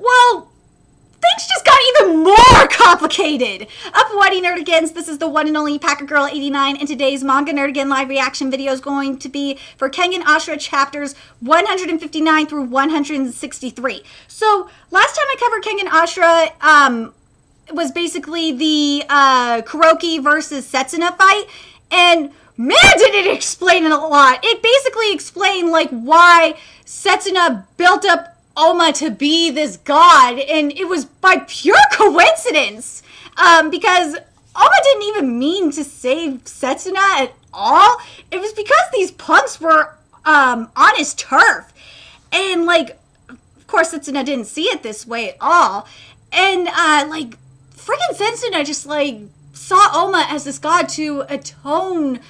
well, things just got even more complicated. Up Whitey Nerdigans, this is the one and only Packer Girl 89, and today's Manga Nerdigan live reaction video is going to be for Kengan Ashura chapters 159 through 163. So, last time I covered Kengan Ashura, it was basically the Kuroki versus Setsuna fight, and man, did it explain it a lot. It basically explained, like, why Setsuna built up Oma to be this god, and it was by pure coincidence, because Oma didn't even mean to save Setsuna at all. It was because these punks were on his turf, and, like, of course Setsuna didn't see it this way at all, and like, freaking Setsuna just, like, saw Oma as this god to atone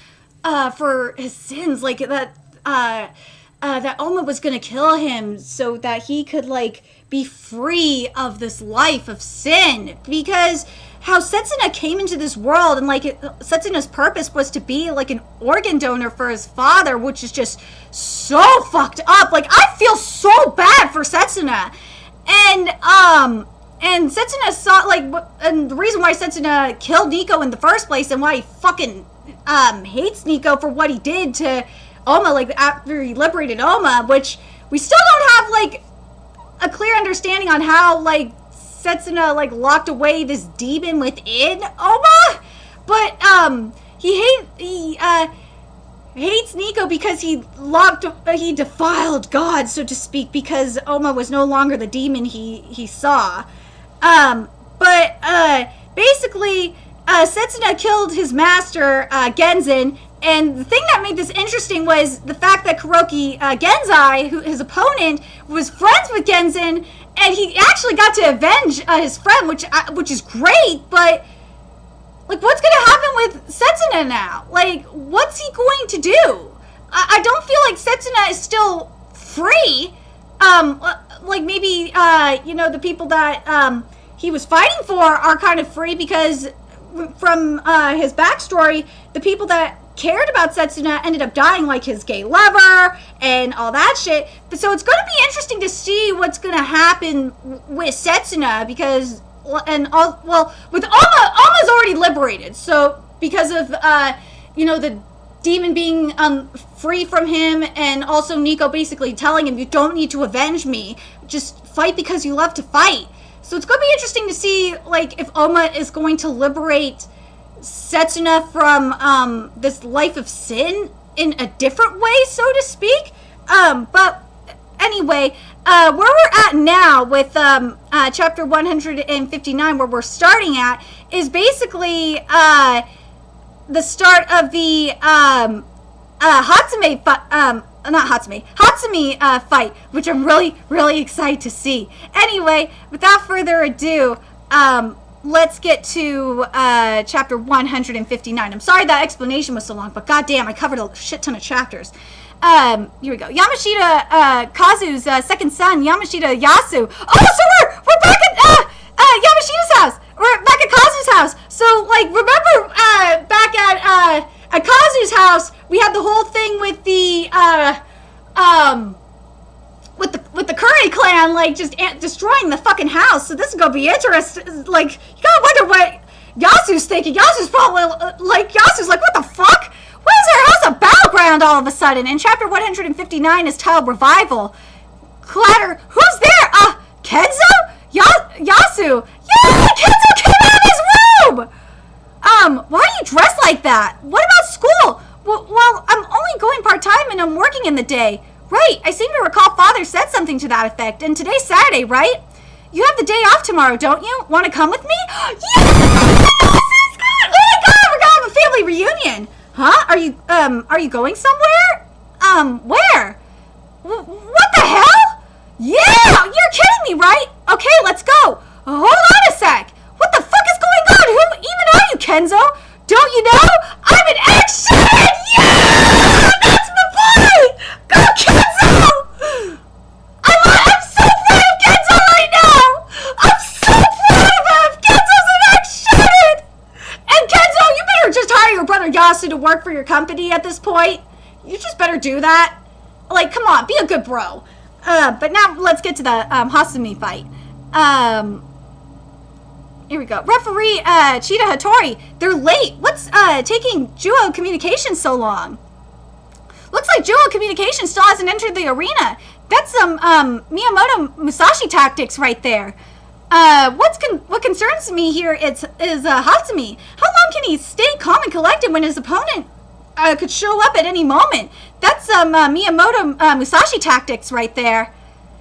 for his sins, like, that Oma was gonna kill him so that he could, like, be free of this life of sin. Because how Setsuna came into this world, and, like, Setsuna's purpose was to be, like, an organ donor for his father, which is just so fucked up. Like, I feel so bad for Setsuna. And Setsuna saw, like, and the reason why Setsuna killed Nico in the first place, and why he fucking hates Nico for what he did to Oma, like, after he liberated Oma, which we still don't have, like, a clear understanding on how, like, Setsuna, like, locked away this demon within Oma, but he hates Nico because he defiled God, so to speak, because Oma was no longer the demon he saw. Basically, Setsuna killed his master, Genzen, and the thing that made this interesting was the fact that Kuroki Genzai, his opponent, was friends with Genzen, and he actually got to avenge his friend, which is great, but, like, what's going to happen with Setsuna now? Like, what's he going to do? I don't feel like Setsuna is still free. Like, maybe, you know, the people that he was fighting for are kind of free, because from his backstory, the people that cared about Setsuna ended up dying, like his gay lover and all that shit. But so it's going to be interesting to see what's going to happen with Setsuna, because, well, with Oma's already liberated, so because of, you know, the demon being free from him, and also Nico basically telling him, you don't need to avenge me, just fight because you love to fight. So it's going to be interesting to see, like, if Oma is going to liberate Setsuna from this life of sin in a different way, so to speak. But anyway, where we're at now with chapter 159, where we're starting at, is basically the start of the Hatsumi fight, which I'm really excited to see. Anyway, without further ado, let's get to chapter 159. I'm sorry that explanation was so long, but goddamn, I covered a shit ton of chapters. Here we go. Yamashita Kazu's second son, Yamashita Yasu. Oh, so we're back at Yamashita's house. We're back at Kazu's house. So, like, remember back at Kazu's house, we had the whole thing with the with the Curry clan, like, just destroying the fucking house. So this is gonna be interesting. Like, you gotta wonder what Yasu's thinking. Yasu's probably like, what the fuck? Why is our house a battleground all of a sudden? And chapter 159 is titled Revival. Clatter. Who's there? Kenzo? Yasu. Yeah, Kenzo came out of his room. Why are you dressed like that? What about school? Well, I'm only going part-time and I'm working in the day. Right, I seem to recall Father said something to that effect, and today's Saturday, right? You have the day off tomorrow, don't you? Want to come with me? Yes! Oh my god, we're gonna have a family reunion! Huh? Are you going somewhere? Where? What the hell? Yeah! You're kidding me, right? Okay, let's go! Hold on a sec! What the fuck is going on? Who even are you, Kenzo? Don't you know? I'm an action! Yeah! That's my boy! Go, Kenzo! I'm so proud of Kenzo right now! I'm so proud of him! Kenzo's an action! And Kenzo, you better just hire your brother Yasu to work for your company at this point. You just better do that. Like, come on, be a good bro. But now let's get to the Hasumi fight. Here we go. Referee, Cheetah Hattori. They're late. What's, taking Juo Communications so long? Looks like Juo Communications still hasn't entered the arena. That's some, Miyamoto Musashi tactics right there. What concerns me here is Hatsumi. How long can he stay calm and collected when his opponent, could show up at any moment? That's, Miyamoto, Musashi tactics right there.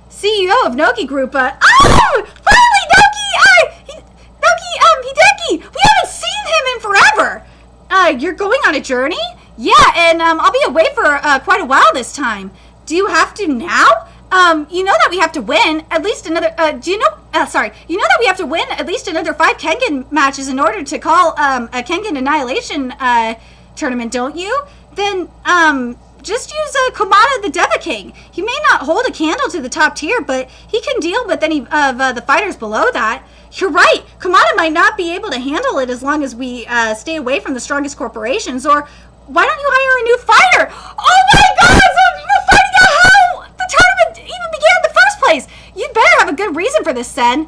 CEO of Noki Group, oh! Finally, Noki! Hideki! We haven't seen him in forever! You're going on a journey? Yeah, and, I'll be away for, quite a while this time. Do you have to now? You know that we have to win at least another, you know that we have to win at least another 5 Kengan matches in order to call, a Kengan Annihilation, tournament, don't you? Then, just use Komada the Deva King. He may not hold a candle to the top tier, but he can deal with any of the fighters below that. You're right. Komada might not be able to handle it as long as we stay away from the strongest corporations. Or why don't you hire a new fighter? Oh my God! We're finding out how the tournament even began in the first place. You'd better have a good reason for this, Sen.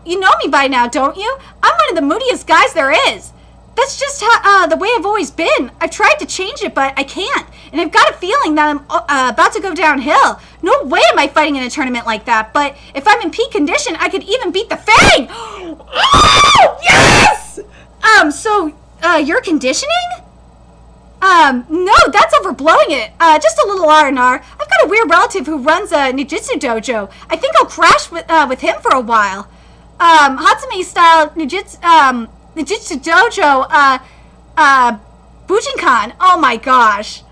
You know me by now, don't you? I'm one of the moodiest guys there is. That's just how, the way I've always been. I've tried to change it, but I can't. And I've got a feeling that I'm about to go downhill. No way am I fighting in a tournament like that. But if I'm in peak condition, I could even beat the Fang! Oh, yes! So, you're conditioning? No, that's overblowing it. Just a little R&R. I've got a weird relative who runs a Nijutsu dojo. I think I'll crash with him for a while. Hatsumi-style Nijutsu dojo, Bujinkan. Oh my gosh.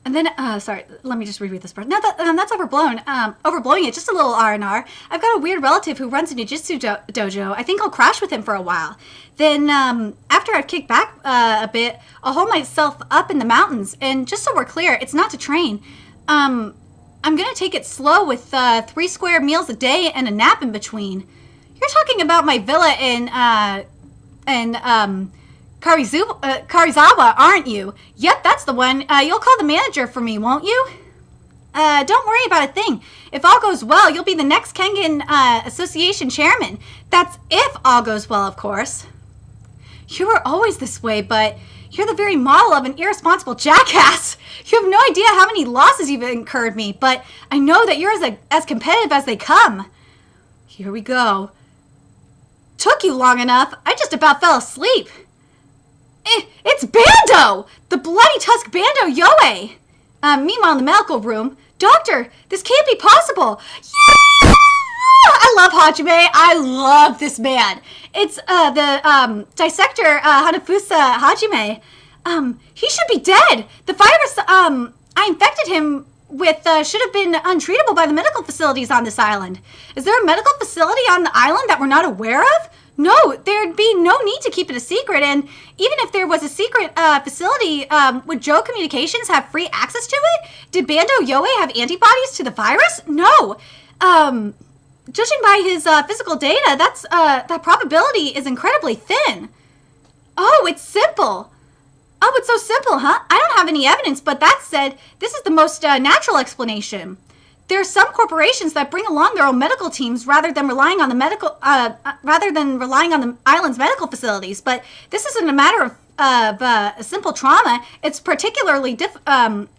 And then, sorry, let me just reread this part. Now that, that's overblown. Overblowing it, just a little R&R. I've got a weird relative who runs a Nijutsu dojo. I think I'll crash with him for a while. Then, after I've kicked back a bit, I'll hold myself up in the mountains. And just so we're clear, it's not to train. I'm gonna take it slow with 3 square meals a day and a nap in between. You're talking about my villa in Karizawa, aren't you? Yep, that's the one. You'll call the manager for me, won't you? Don't worry about a thing. If all goes well, you'll be the next Kengan Association chairman. That's if all goes well, of course. You were always this way, but you're the very model of an irresponsible jackass. You have no idea how many losses you've incurred me, but I know that you're as competitive as they come. Here we go. Took you long enough. I just about fell asleep. It's Bando! The bloody tusk Bando Yoe! Meanwhile in the medical room, Doctor, this can't be possible! Yeah! I love Hajime. I love this man. It's, the dissector, Hanafusa Hajime. He should be dead! The virus, I infected him with, should have been untreatable by the medical facilities on this island. Is there a medical facility on the island that we're not aware of? No, there'd be no need to keep it a secret, and even if there was a secret facility, would Joe Communications have free access to it? Did Bando Yoe have antibodies to the virus? No. Judging by his physical data, that's that probability is incredibly thin. Oh, it's simple. Oh, it's so simple, huh? I don't have any evidence, but that said, this is the most natural explanation. There are some corporations that bring along their own medical teams rather than relying on the island's medical facilities. But this isn't a matter of a simple trauma. It's a particularly different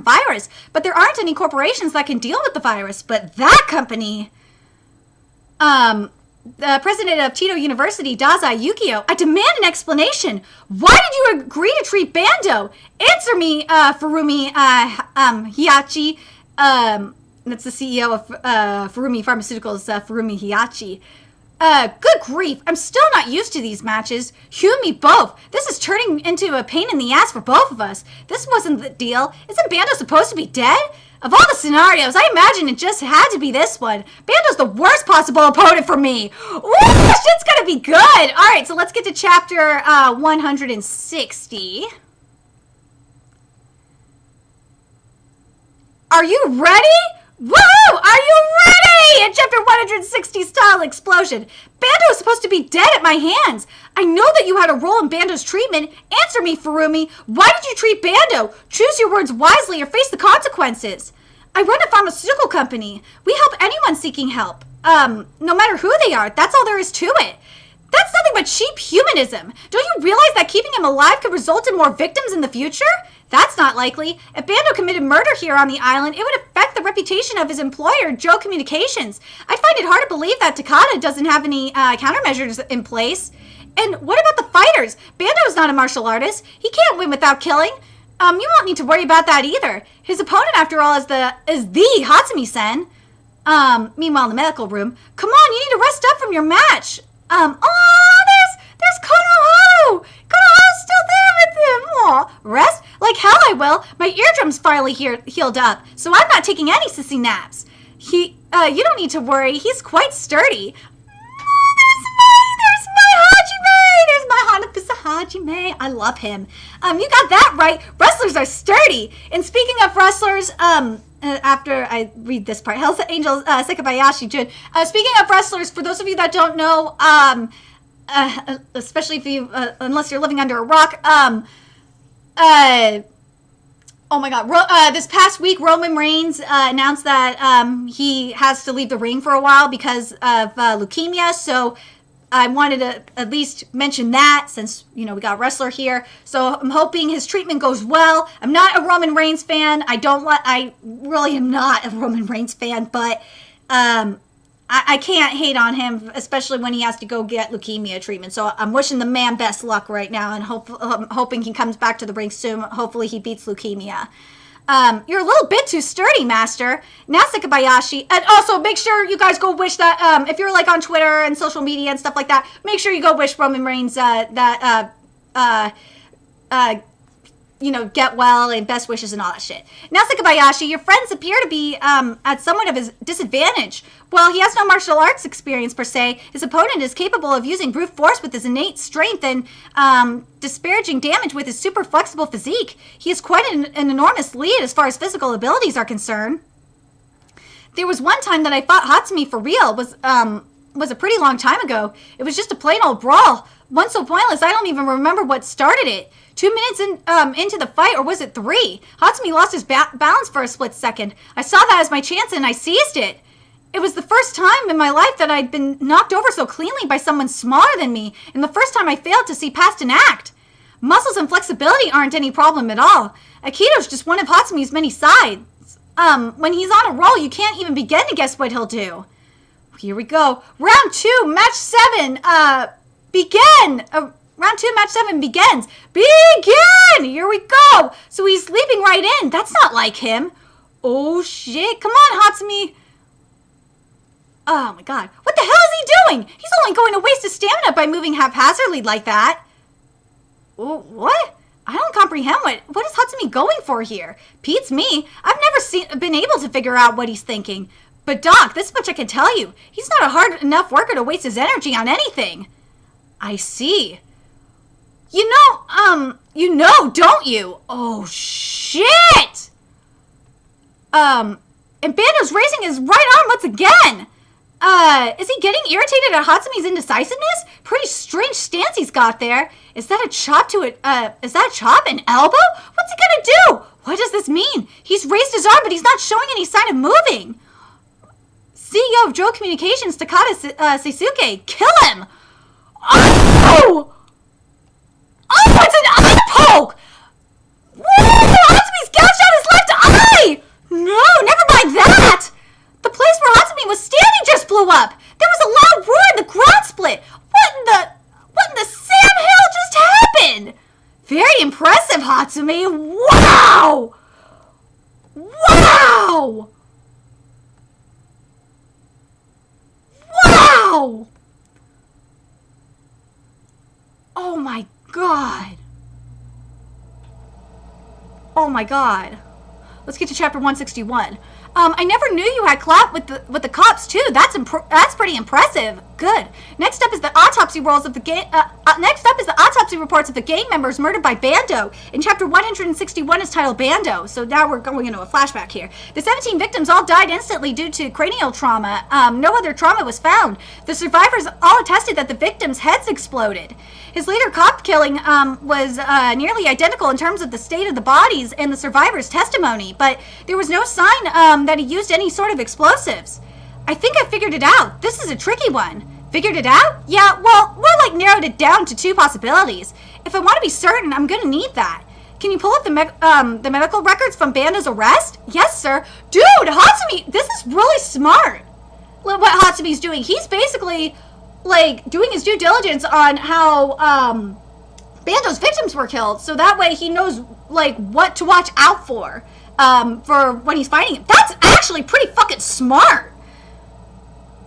virus. But there aren't any corporations that can deal with the virus. But that company, the president of Tito University, Dazai Yukio, I demand an explanation. Why did you agree to treat Bando? Answer me, Furumi Hiachi. That's the CEO of Furumi Pharmaceuticals, Furumi Hiachi. Good grief, I'm still not used to these matches. You and me both. This is turning into a pain in the ass for both of us. This wasn't the deal. Isn't Bando supposed to be dead? Of all the scenarios, I imagine it just had to be this one. Bando's the worst possible opponent for me. Ooh, this shit's gonna be good. All right, so let's get to chapter 160. Are you ready? Woo! Are you ready? In chapter 160 style explosion. Bando is supposed to be dead at my hands. I know that you had a role in Bando's treatment. Answer me, Furumi. Why did you treat Bando? Choose your words wisely or face the consequences. I run a pharmaceutical company. We help anyone seeking help. No matter who they are. That's all there is to it. That's nothing but cheap humanism. Don't you realize that keeping him alive could result in more victims in the future? That's not likely. If Bando committed murder here on the island, it would affect the reputation of his employer, Joe Communications. I find it hard to believe that Takada doesn't have any countermeasures in place. And what about the fighters? Bando's not a martial artist. He can't win without killing. You won't need to worry about that either. His opponent, after all, is the Hatsumi-sen. Meanwhile, in the medical room, come on, you need to rest up from your match. There's Konohara! Konohara's still there with him! Aw, rest? Like hell I will. My eardrum's finally healed up, so I'm not taking any sissy naps. You don't need to worry. He's quite sturdy. There's my Hanabisa Hajime. I love him. You got that right. Wrestlers are sturdy. And speaking of wrestlers, after I read this part, Hell's Angel Sekabayashi Jun. Speaking of wrestlers, for those of you that don't know, especially if you, unless you're living under a rock, oh my God, this past week, Roman Reigns announced that he has to leave the ring for a while because of leukemia. So I wanted to at least mention that since, you know, we got a wrestler here. So I'm hoping his treatment goes well. I'm not a Roman Reigns fan. I really am not a Roman Reigns fan, but I can't hate on him, especially when he has to go get leukemia treatment. So I'm wishing the man best luck right now and hoping he comes back to the ring soon. Hopefully he beats leukemia. You're a little bit too sturdy, Master. Now, Sekabayashi. And also, make sure you guys go wish that, if you're, like, on Twitter and social media and stuff like that, make sure you go wish Roman Reigns you know, get well and best wishes and all that shit. Now, Sekabayashi, your friends appear to be at somewhat of a disadvantage. While he has no martial arts experience per se, his opponent is capable of using brute force with his innate strength and disparaging damage with his super flexible physique. He is quite an enormous lead as far as physical abilities are concerned. There was one time that I fought Hatsumi for real. Was a pretty long time ago. It was just a plain old brawl. One so pointless I don't even remember what started it. 2 minutes into the fight, or was it 3? Hatsumi lost his balance for a split second. I saw that as my chance and I seized it. It was the first time in my life that I'd been knocked over so cleanly by someone smaller than me, and the first time I failed to see past an act. Muscles and flexibility aren't any problem at all. Aikido's just one of Hatsumi's many sides. When he's on a roll, you can't even begin to guess what he'll do. Here we go. Round 2, match 7, begin! Round 2, match 7 begins. Begin! Here we go! So he's leaping right in. That's not like him. Oh, shit. Come on, Hatsumi. Oh, my God. What the hell is he doing? He's only going to waste his stamina by moving haphazardly like that. What? I don't comprehend what is Hatsumi going for here? Pete's me. I've never been able to figure out what he's thinking. But Doc, this much I can tell you. He's not a hard enough worker to waste his energy on anything. I see. You know, don't you? Oh, shit! And Bando's raising his right arm once again. Is he getting irritated at Hatsumi's indecisiveness? Pretty strange stance he's got there. Is that a chop is that a chop? An elbow? What's he gonna do? What does this mean? He's raised his arm, but he's not showing any sign of moving. CEO of Joe Communications, Takada Seisuke, kill him! Oh! Oh, it's an eye poke! Whoa! Hatsumi's gouged out his left eye! No, never mind that! The place where Hatsumi was standing just blew up! There was a loud roar and the ground split! What in the Sam Hill just happened? Very impressive, Hatsumi! Wow! Wow! Wow! Oh my God. Oh my God. Let's get to chapter 161. I never knew you had clout with the cops too. That's pretty impressive. Good. Next up is the autopsy reports of the gang members murdered by Bando. In chapter 161 is titled Bando. So now we're going into a flashback here. The 17 victims all died instantly due to cranial trauma. No other trauma was found. The survivors all attested that the victims' heads exploded. His later cop killing was nearly identical in terms of the state of the bodies and the survivors' testimony. but there was no sign that he used any sort of explosives. I think I figured it out. This is a tricky one. Figured it out? Yeah, well, more like narrowed it down to 2 possibilities. If I want to be certain, I'm gonna need that. Can you pull up the medical records from Bando's arrest? Yes, sir. Dude, Hatsumi, this is really smart. What Hatsumi's doing, he's basically, like, doing his due diligence on how, Bando's victims were killed, so that way he knows, like, what to watch out for when he's fighting him. That's actually pretty fucking smart.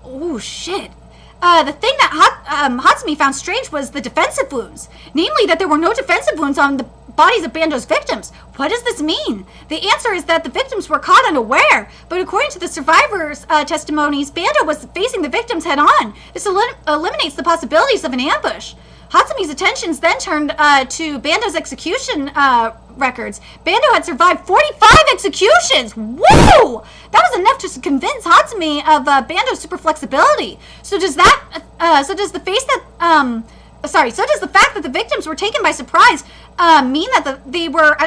Oh, shit. The thing that Hatsumi found strange was the defensive wounds. Namely, that there were no defensive wounds on the bodies of Bando's victims. What does this mean? The answer is that the victims were caught unaware, but according to the survivors' testimonies, Bando was facing the victims head on. This eliminates the possibilities of an ambush. Hatsumi's attentions then turned to Bando's execution records. Bando had survived 45 executions! Woo! That was enough to convince Hatsumi of Bando's super flexibility. So does the fact that the victims were taken by surprise mean that they were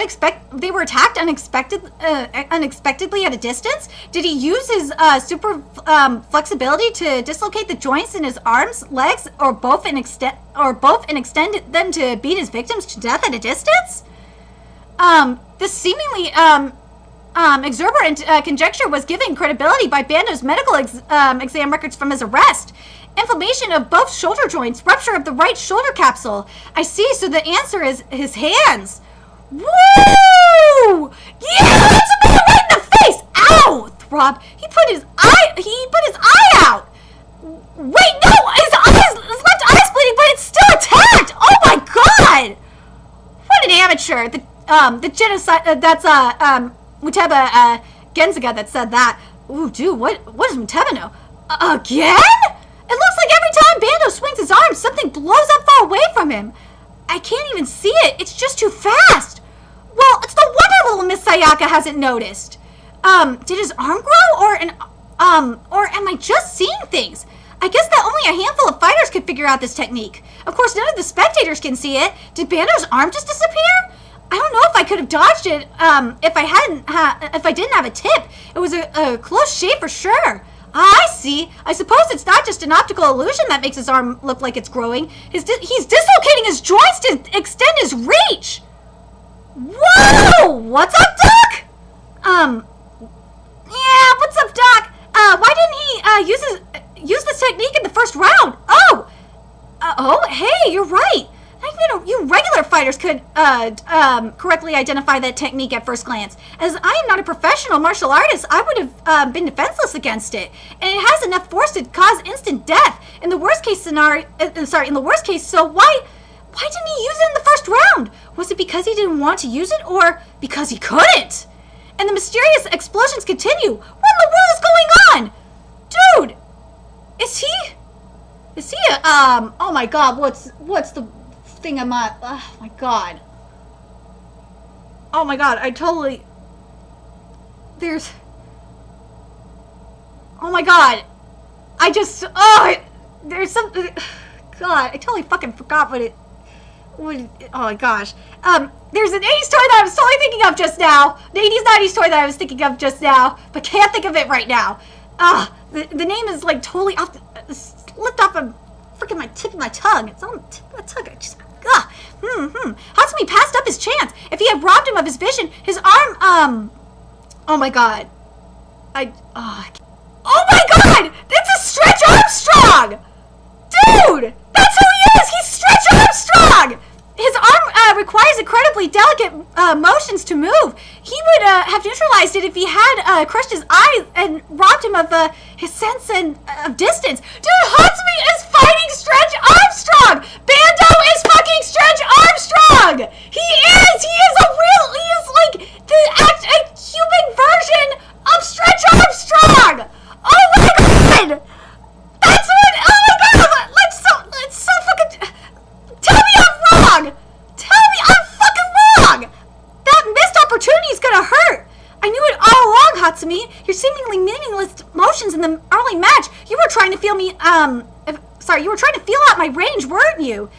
attacked unexpectedly at a distance? Did he use his super flexibility to dislocate the joints in his arms, legs, or both and extend them to beat his victims to death at a distance? This seemingly exuberant conjecture was given credibility by Bando's medical exam records from his arrest. Inflammation of both shoulder joints, rupture of the right shoulder capsule. I see, so the answer is his hands. Woo! Yeah, that's a bit right in the face! Ow! Throb. He put his eye out! Wait, no! His left eye's bleeding, but it's still intact! Oh my god! What an amateur. The genocide, that's, Muteba, Genzaga that said that. Ooh, dude, what does Muteba know? Again? It looks like every time Bando swings his arm, something blows up far away from him. I can't even see it. It's just too fast. Well, it's no wonder little Miss Sayaka hasn't noticed. Did his arm grow, or am I just seeing things? I guess that only a handful of fighters could figure out this technique. Of course, none of the spectators can see it. Did Bando's arm just disappear? I don't know if I could have dodged it if I didn't have a tip. It was a close shave for sure. I see. I suppose it's not just an optical illusion that makes his arm look like it's growing. He's dislocating his joints to extend his reach. Whoa! What's up, Doc? Yeah, what's up, Doc? Why didn't he use this technique in the first round? Oh, hey, you're right. Even you regular fighters could correctly identify that technique at first glance. As I am not a professional martial artist, I would have been defenseless against it, and it has enough force to cause instant death. In the worst case scenario, so why didn't he use it in the first round? Was it because he didn't want to use it, or because he couldn't? And the mysterious explosions continue. What in the world is going on, dude? Is he? Oh my God, what's the thing I'm at? Oh my god. Oh my god, oh my god. There's something. God, I totally fucking forgot oh my gosh. There's an 80s toy that I was totally thinking of just now. The 80s, 90s toy that I was thinking of just now, but can't think of it right now. The name is like totally slipped off of freaking my tip of my tongue. It's on the tip of my tongue. Hatsumi passed up his chance. If he had robbed him of his vision, his arm, oh my god. Oh my god! That's a Stretch Armstrong! Dude! That's who he is! He's Stretch Armstrong! His arm requires incredibly delicate motions to move. He would have neutralized it if he had crushed his eye and robbed him of his sense of distance. Dude, Hatsumi is fighting Stretch Armstrong! Bando is fucking Stretch Armstrong! He is like a human version of Stretch Armstrong! Oh my god! That's what, oh my god! Let's so fucking, tell me I'm wrong! Tell me I'm fucking wrong! That missed opportunity is gonna hurt! I knew it all along, Hatsumi. Your seemingly meaningless motions in the early match. You were trying to feel out my range, weren't you?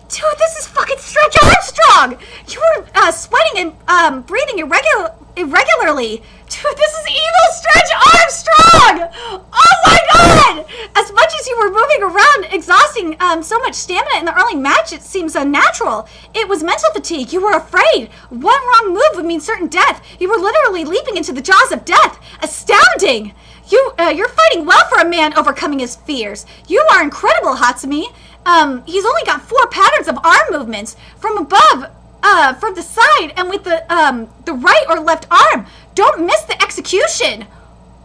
Dude, this is fucking Stretch Armstrong! You were sweating and breathing irregularly. Dude, this is evil Stretch Armstrong! Oh my god! As much as you were moving around, exhausting so much stamina in the early match, it seems unnatural. It was mental fatigue. You were afraid. One wrong move would mean certain death. You were literally leaping into the jaws of death. Astounding! You're fighting well for a man overcoming his fears. You are incredible, Hatsumi. He's only got 4 patterns of arm movements from above, from the side, and with the right or left arm. Don't miss the execution.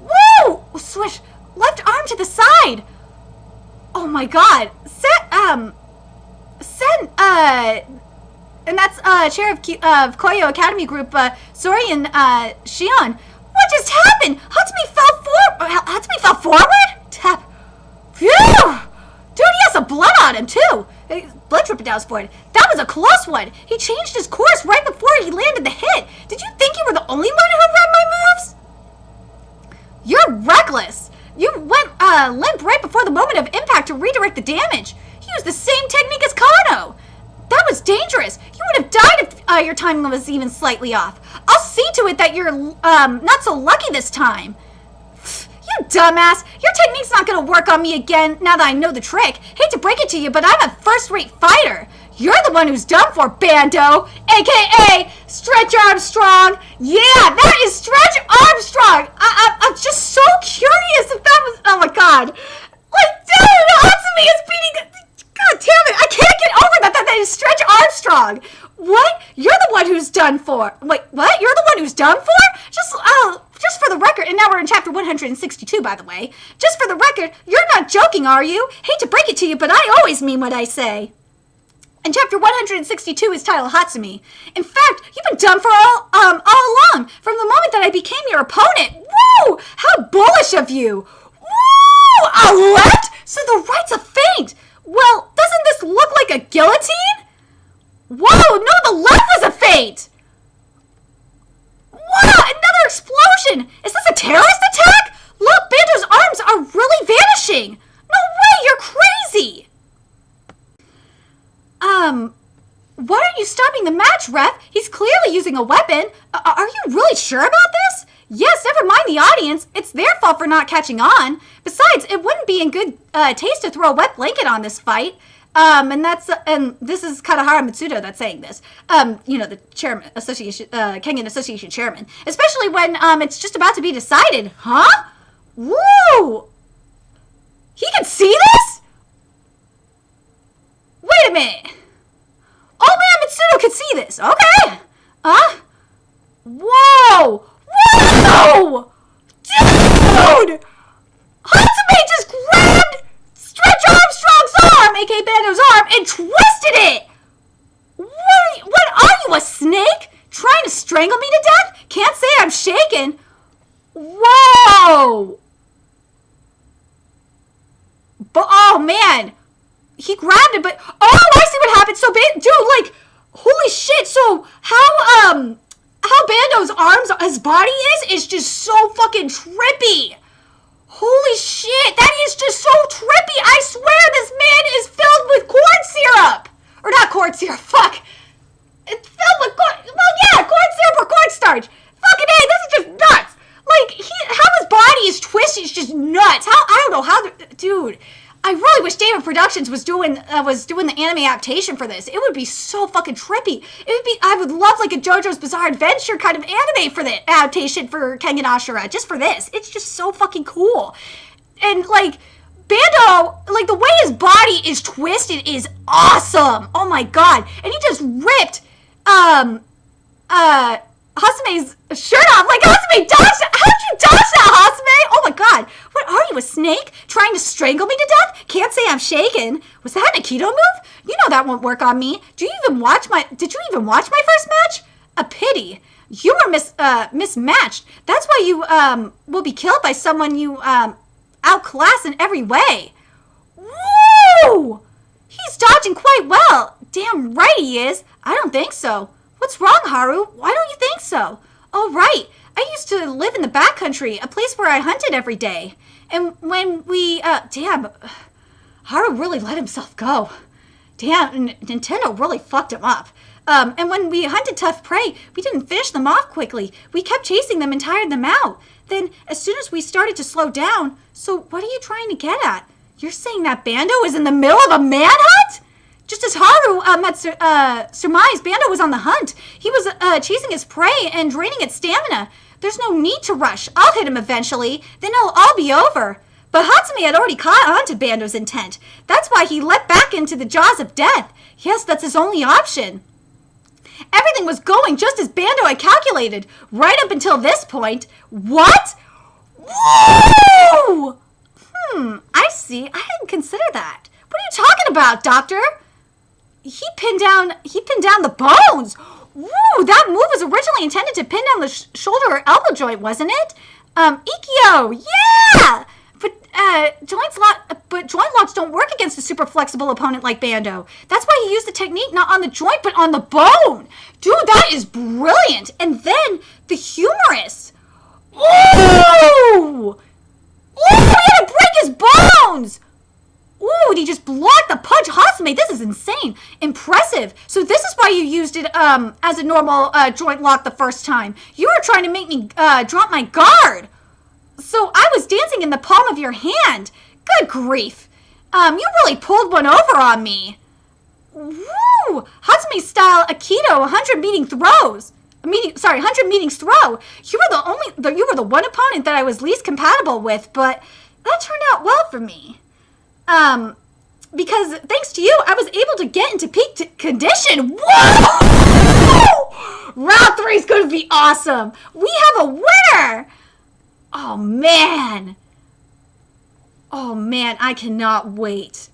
Woo! Swish. Left arm to the side. Oh my god. And that's chair of Koyo Academy Group, Sorian Shion. What just happened? Hatsumi fell forward? Tap. Phew! Dude, he has some blood on him, too. Blood dripping down his forehead. That was a close one. He changed his course right before he landed the hit. Did you think you were the only one who read my moves? You're reckless. You went limp right before the moment of impact to redirect the damage. He used the same technique as Kano. That was dangerous. You would have died if your timing was even slightly off. I'll see to it that you're not so lucky this time. You dumbass! Your technique's not gonna work on me again now that I know the trick. Hate to break it to you, but I'm a first-rate fighter. You're the one who's done for, Bando! AKA Stretch Armstrong! Yeah, that is Stretch Armstrong! I'm just so curious if that was... Oh my god. Like, dude, Hatsumi is beating... God damn it, I can't get over that is Stretch Armstrong! What? You're the one who's done for. Wait, what? You're the one who's done for? Just for the record, and now we're in chapter 162, by the way. Just for the record, you're not joking, are you? Hate to break it to you, but I always mean what I say. And chapter 162 is titled Hatsumi. In fact, you've been done for all along, from the moment that I became your opponent. Woo! How bullish of you! Woo! A left? So the right's a feint. Well, doesn't this look like a guillotine? Whoa! No, the left was a feint! Wow! Another explosion! Is this a terrorist attack? Look, Bando's arms are really vanishing! No way! You're crazy! Why are you stopping the match, ref? He's clearly using a weapon. Are you really sure about this? Yes, never mind the audience. It's their fault for not catching on. Besides, it wouldn't be in good taste to throw a wet blanket on this fight. And this is Kadahara Mitsudo that's saying this. You know, the chairman, Kengan Association chairman. Especially when, it's just about to be decided. Huh? Woo! He can see this? Wait a minute. Oh man, Mitsudo can see this. Okay. Whoa! Whoa! Dude! Hatsumi just grabbed Stretch Armstrong's arm, aka Bando's arm, and twisted it! What are you, a snake? Trying to strangle me to death? Can't say I'm shaken. Whoa! But, oh man! He grabbed it, but, oh, I see what happened. So, dude, like, holy shit, so how Bando's arms, his body is just so fucking trippy. Holy shit, that is just so trippy. I swear this man is filled with corn syrup. Or not corn syrup, fuck. It's filled with corn syrup or cornstarch. Fucking A, this is just nuts. Like, how his body is twisted is just nuts. I don't know how, dude. I really wish David Productions was doing the anime adaptation for this. It would be so fucking trippy. I would love like a JoJo's Bizarre Adventure kind of anime for the adaptation for Kengan Ashura, just for this. It's just so fucking cool. And like, Bando, like the way his body is twisted is awesome. Oh my god. And he just ripped, Hasume's shirt off. Like, Hasume dodged that. How'd you dodge that, Hasume? Oh my god. What are you, a snake? Trying to strangle me to death? Can't say I'm shaken. Was that an Aikido move? You know that won't work on me. Did you even watch my first match? A pity. You were mismatched. That's why you, will be killed by someone you, outclass in every way. Woo! He's dodging quite well. Damn right he is. I don't think so. What's wrong, Haru? Why don't you think so? Oh, right. I used to live in the backcountry, a place where I hunted every day. And when we, damn, Haru really let himself go. Damn, Nintendo really fucked him up. And when we hunted tough prey, we didn't finish them off quickly. We kept chasing them and tired them out. Then, as soon as we started to slow down, so what are you trying to get at? You're saying that Bando is in the middle of a manhunt? Just as Haru surmised, Bando was on the hunt. He was chasing his prey and draining its stamina. There's no need to rush. I'll hit him eventually. Then it'll all be over. But Hatsume had already caught on to Bando's intent. That's why he leapt back into the jaws of death. Yes, that's his only option. Everything was going just as Bando had calculated, right up until this point. What? Whoa! I see. I hadn't considered that. What are you talking about, Doctor? He pinned down the bones. Woo! That move was originally intended to pin down the shoulder or elbow joint, wasn't it? Ikkyo, yeah! But joint locks don't work against a super flexible opponent like Bando. That's why he used the technique not on the joint, but on the bone. Dude, that is brilliant. And then the humerus. Ooh! Ooh, he had to break his bones. Ooh, and he just blocked the punch. Hatsume, this is insane. Impressive. So this is why you used it as a normal joint lock the first time. You were trying to make me drop my guard. So I was dancing in the palm of your hand. Good grief. You really pulled one over on me. Woo! Hatsume style Aikido 100 meetings throw. You were the one opponent that I was least compatible with, but that turned out well for me. Because thanks to you, I was able to get into peak condition. Whoa! Round 3 is going to be awesome. We have a winner. Oh, man. Oh, man, I cannot wait.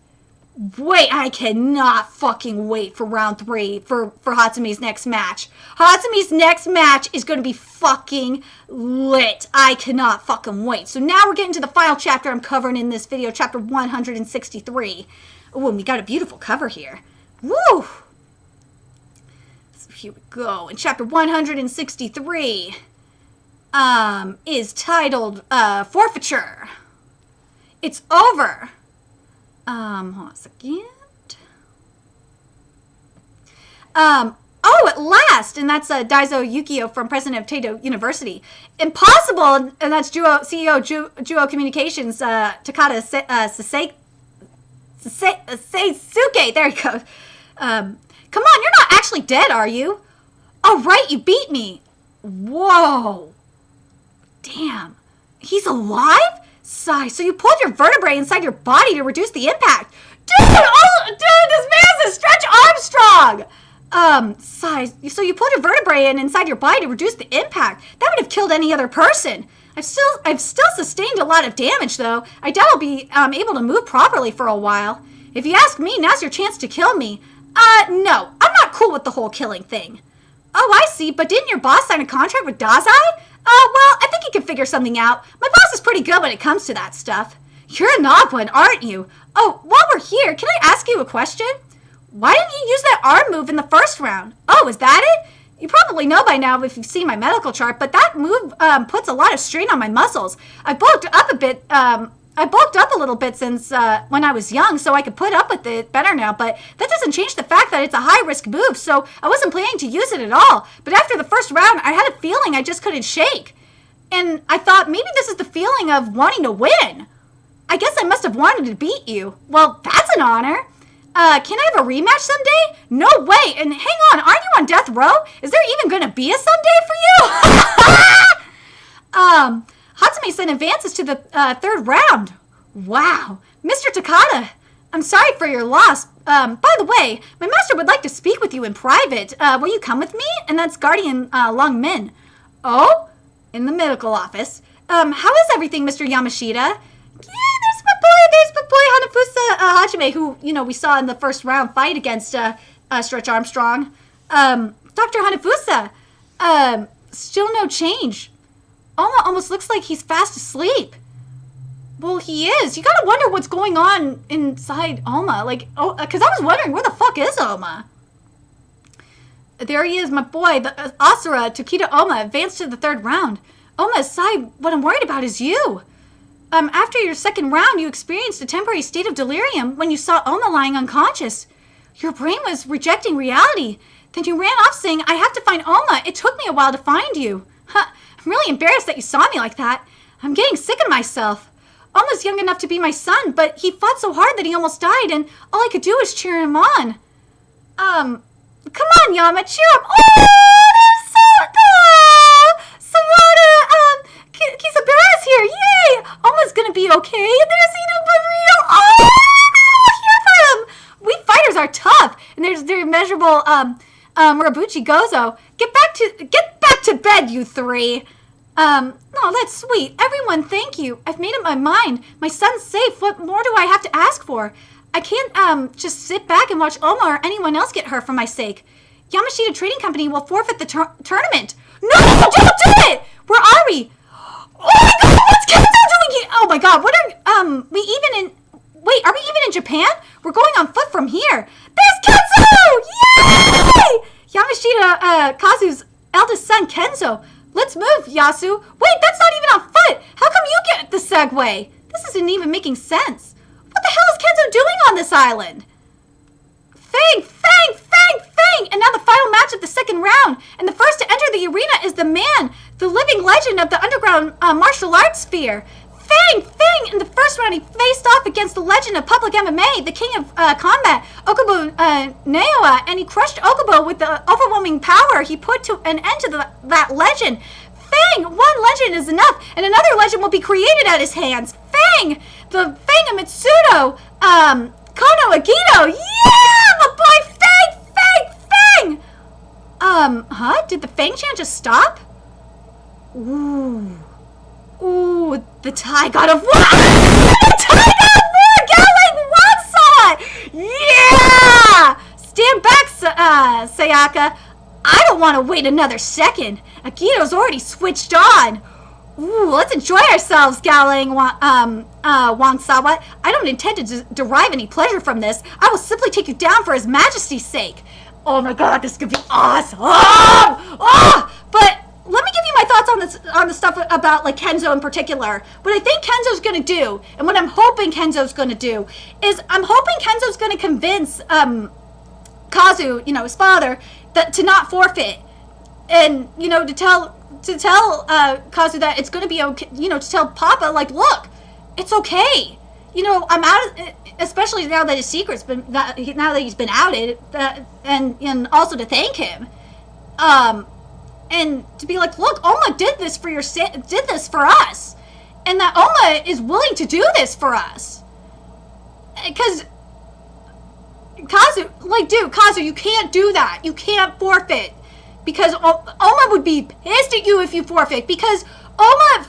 I cannot fucking wait for round 3 for Hatsume's next match. Hatsume's next match is going to be fucking lit. I cannot fucking wait. So now we're getting to the final chapter I'm covering in this video, chapter 163. Oh, and we got a beautiful cover here. Woo! So here we go. And chapter 163 is titled Forfeiture. It's over. Hold on a second. Oh, at last! And that's Daizo Yukio from president of Taito University. Impossible! And that's CEO Juo Communications, Takada Seisuke. There you go. Come on, you're not actually dead, are you? Oh, right, you beat me. Whoa. Damn. He's alive? Sigh, so you pulled your vertebrae inside your body to reduce the impact. Dude, this man's a Stretch Armstrong! Sigh, so you pulled your vertebrae inside your body to reduce the impact. That would have killed any other person. I've still sustained a lot of damage, though. I doubt I'll be able to move properly for a while. If you ask me, now's your chance to kill me. No, I'm not cool with the whole killing thing. Oh, I see, but didn't your boss sign a contract with Dazai? Well, I think he can figure something out. My boss is pretty good when it comes to that stuff. You're an odd one, aren't you? Oh, while we're here, can I ask you a question? Why didn't you use that arm move in the first round? Oh, is that it? You probably know by now if you've seen my medical chart, but that move puts a lot of strain on my muscles. I bulked up a little bit since when I was young, so I could put up with it better now, but that doesn't change the fact that it's a high-risk move, so I wasn't planning to use it at all. But after the first round, I had a feeling I just couldn't shake. And I thought maybe this is the feeling of wanting to win. I guess I must have wanted to beat you. Well, that's an honor. Can I have a rematch someday? No way. And hang on, aren't you on death row? Is there even going to be a someday for you? Hatsume-san advances to the third round. Wow. Mr. Takada, I'm sorry for your loss. By the way, my master would like to speak with you in private. Will you come with me? And that's Guardian Long Min. Oh? In the medical office. How is everything, Mr. Yamashita? Yeah, there's my boy Hanafusa Hajime, who, we saw in the first round fight against Stretch Armstrong. Dr. Hanafusa, still no change. Almost looks like he's fast asleep. Well, he is. You gotta wonder what's going on inside Oma. Because I was wondering, where the fuck is Oma? There he is, my boy, the Asura, Tokita Oma, advanced to the third round. Oma, Sai, what I'm worried about is you. After your second round, you experienced a temporary state of delirium when you saw Oma lying unconscious. Your brain was rejecting reality. Then you ran off saying, I have to find Oma. It took me a while to find you. Huh, I'm really embarrassed that you saw me like that. I'm getting sick of myself. Oma's young enough to be my son, but he fought so hard that he almost died, and all I could do was cheer him on. Come on, Yama, cheer up. Oh, there's Sawada, Kisabara's here. Yay! Oma's gonna be okay. There's Ino. Oh, here for him. We fighters are tough, and there's the immeasurable Murabuchi Gozo. Get back to bed, you three. Oh, that's sweet. Everyone, thank you. I've made up my mind. My son's safe. What more do I have to ask for? I can't just sit back and watch Oma or anyone else get hurt for my sake. Yamashita Trading Company will forfeit the tournament. No, don't do it! Where are we? Oh my god, what's Kenzo doing here? Oh my god, what are wait, are we even in Japan? We're going on foot from here. There's Kenzo! Yay! Yamashita Kazu's eldest son, Kenzo. Let's move, Yasu. Wait, that's not even on foot. How come you get the Segway? This isn't even making sense. What the hell is Kenzo doing on this island? Fang! And now the final match of the second round. And the first to enter the arena is the man, the living legend of the underground martial arts sphere. Fang! In the first round, he faced off against the legend of public MMA, the king of combat, Okubo Neoa, and he crushed Okubo with the overwhelming power he put to an end to that legend. Fang! One legend is enough, and another legend will be created at his hands. Fang! The Fang of Mitsudo, Kono Agito. Yeah! My boy Fang! Did the Fang chant just stop? Ooh, the Thai God of War! The Thai God of War! Gallon Wansat! Yeah! Stand back, Sayaka. I don't want to wait another second. Agito's already switched on. Ooh, let's enjoy ourselves, Galang Wangsawa. I don't intend to derive any pleasure from this. I will simply take you down for His Majesty's sake. Oh my god, this could be awesome! But let me give you my thoughts on the stuff about like Kenzo in particular. What I think Kenzo's gonna do, and what I'm hoping Kenzo's gonna do, is I'm hoping Kenzo's gonna convince Kazu, his father, to not forfeit, and to tell Kazu that it's gonna be okay. To tell Papa, like, look, it's okay. I'm out of, especially now that his secret's been, now that he's been outed, and also to thank him, and to be like, look, Oma did this for us, and that Oma is willing to do this for us, because Kazu, you can't do that. You can't forfeit, because Oma would be pissed at you if you forfeit, because Oma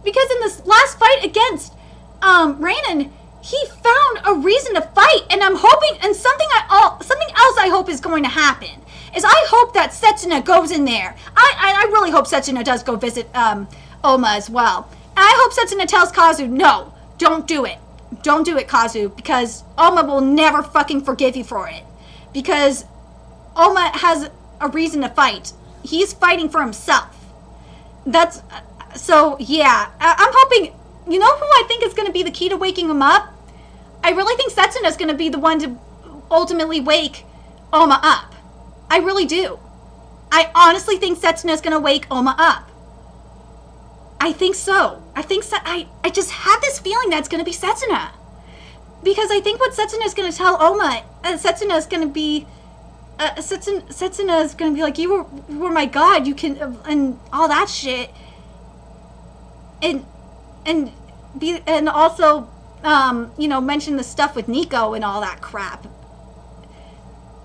because in this last fight against Rainen, he found a reason to fight, and I'm hoping, and something else I hope is going to happen, is I hope that Setsuna goes in there. I really hope Setsuna does go visit Oma as well. And I hope Setsuna tells Kazu, no, don't do it. Don't do it, Kazu, because Oma will never fucking forgive you for it. Because Oma has a reason to fight. He's fighting for himself. So yeah, I'm hoping, who I think is going to be the key to waking him up? I really think Setsuna is going to be the one to ultimately wake Oma up. I really do. I honestly think Setsuna is going to wake Oma up. I think so. I just have this feeling that it's going to be Setsuna. Because I think what Setsuna is going to tell Oma, Setsuna is going to be like, you were my god, you can, and all that shit. And also, mention the stuff with Nico and all that crap.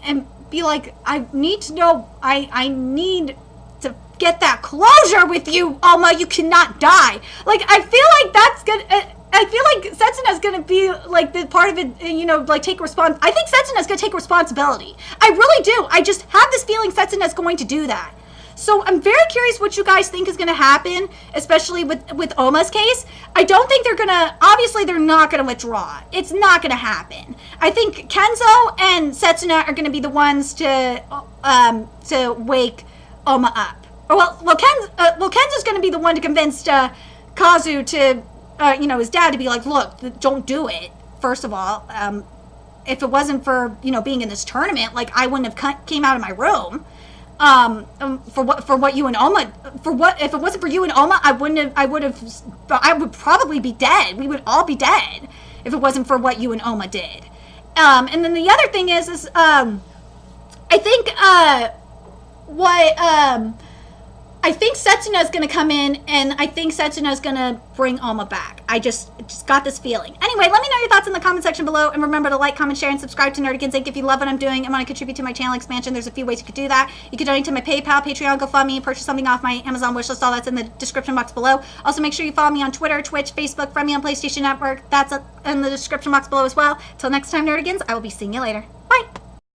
And be like, I need to know, I need to get that closure with you, Oma, you cannot die. Like, I feel like that's gonna, I feel like Setsuna's gonna be, like, the part of it, take I think Setsuna's gonna take responsibility. I really do. I just have this feeling Setsuna's going to do that. So I'm very curious what you guys think is going to happen, especially with Oma's case. I don't think obviously they're not going to withdraw. It's not going to happen. I think Kenzo and Setsuna are going to be the ones to wake Oma up. Kenzo's going to be the one to convince Kazu to, his dad to be like, look, don't do it, first of all. if it wasn't for, you know, being in this tournament, like, I wouldn't have came out of my room. For what you and Oma, if it wasn't for you and Oma, I would probably be dead. We would all be dead if it wasn't for what you and Oma did. And then the other thing is I think, I think Setsuna is going to come in, and I think Setsuna is going to bring Alma back. I just got this feeling. Anyway, let me know your thoughts in the comment section below, and remember to like, comment, share, and subscribe to Nerdigans Inc. if you love what I'm doing and want to contribute to my channel expansion. There's a few ways you could do that. You could donate to my PayPal, Patreon, GoFundMe, purchase something off my Amazon wishlist. All that's in the description box below. Also, make sure you follow me on Twitter, Twitch, Facebook, friend me on PlayStation Network. That's in the description box below as well. Till next time, Nerdigans, I will be seeing you later. Bye!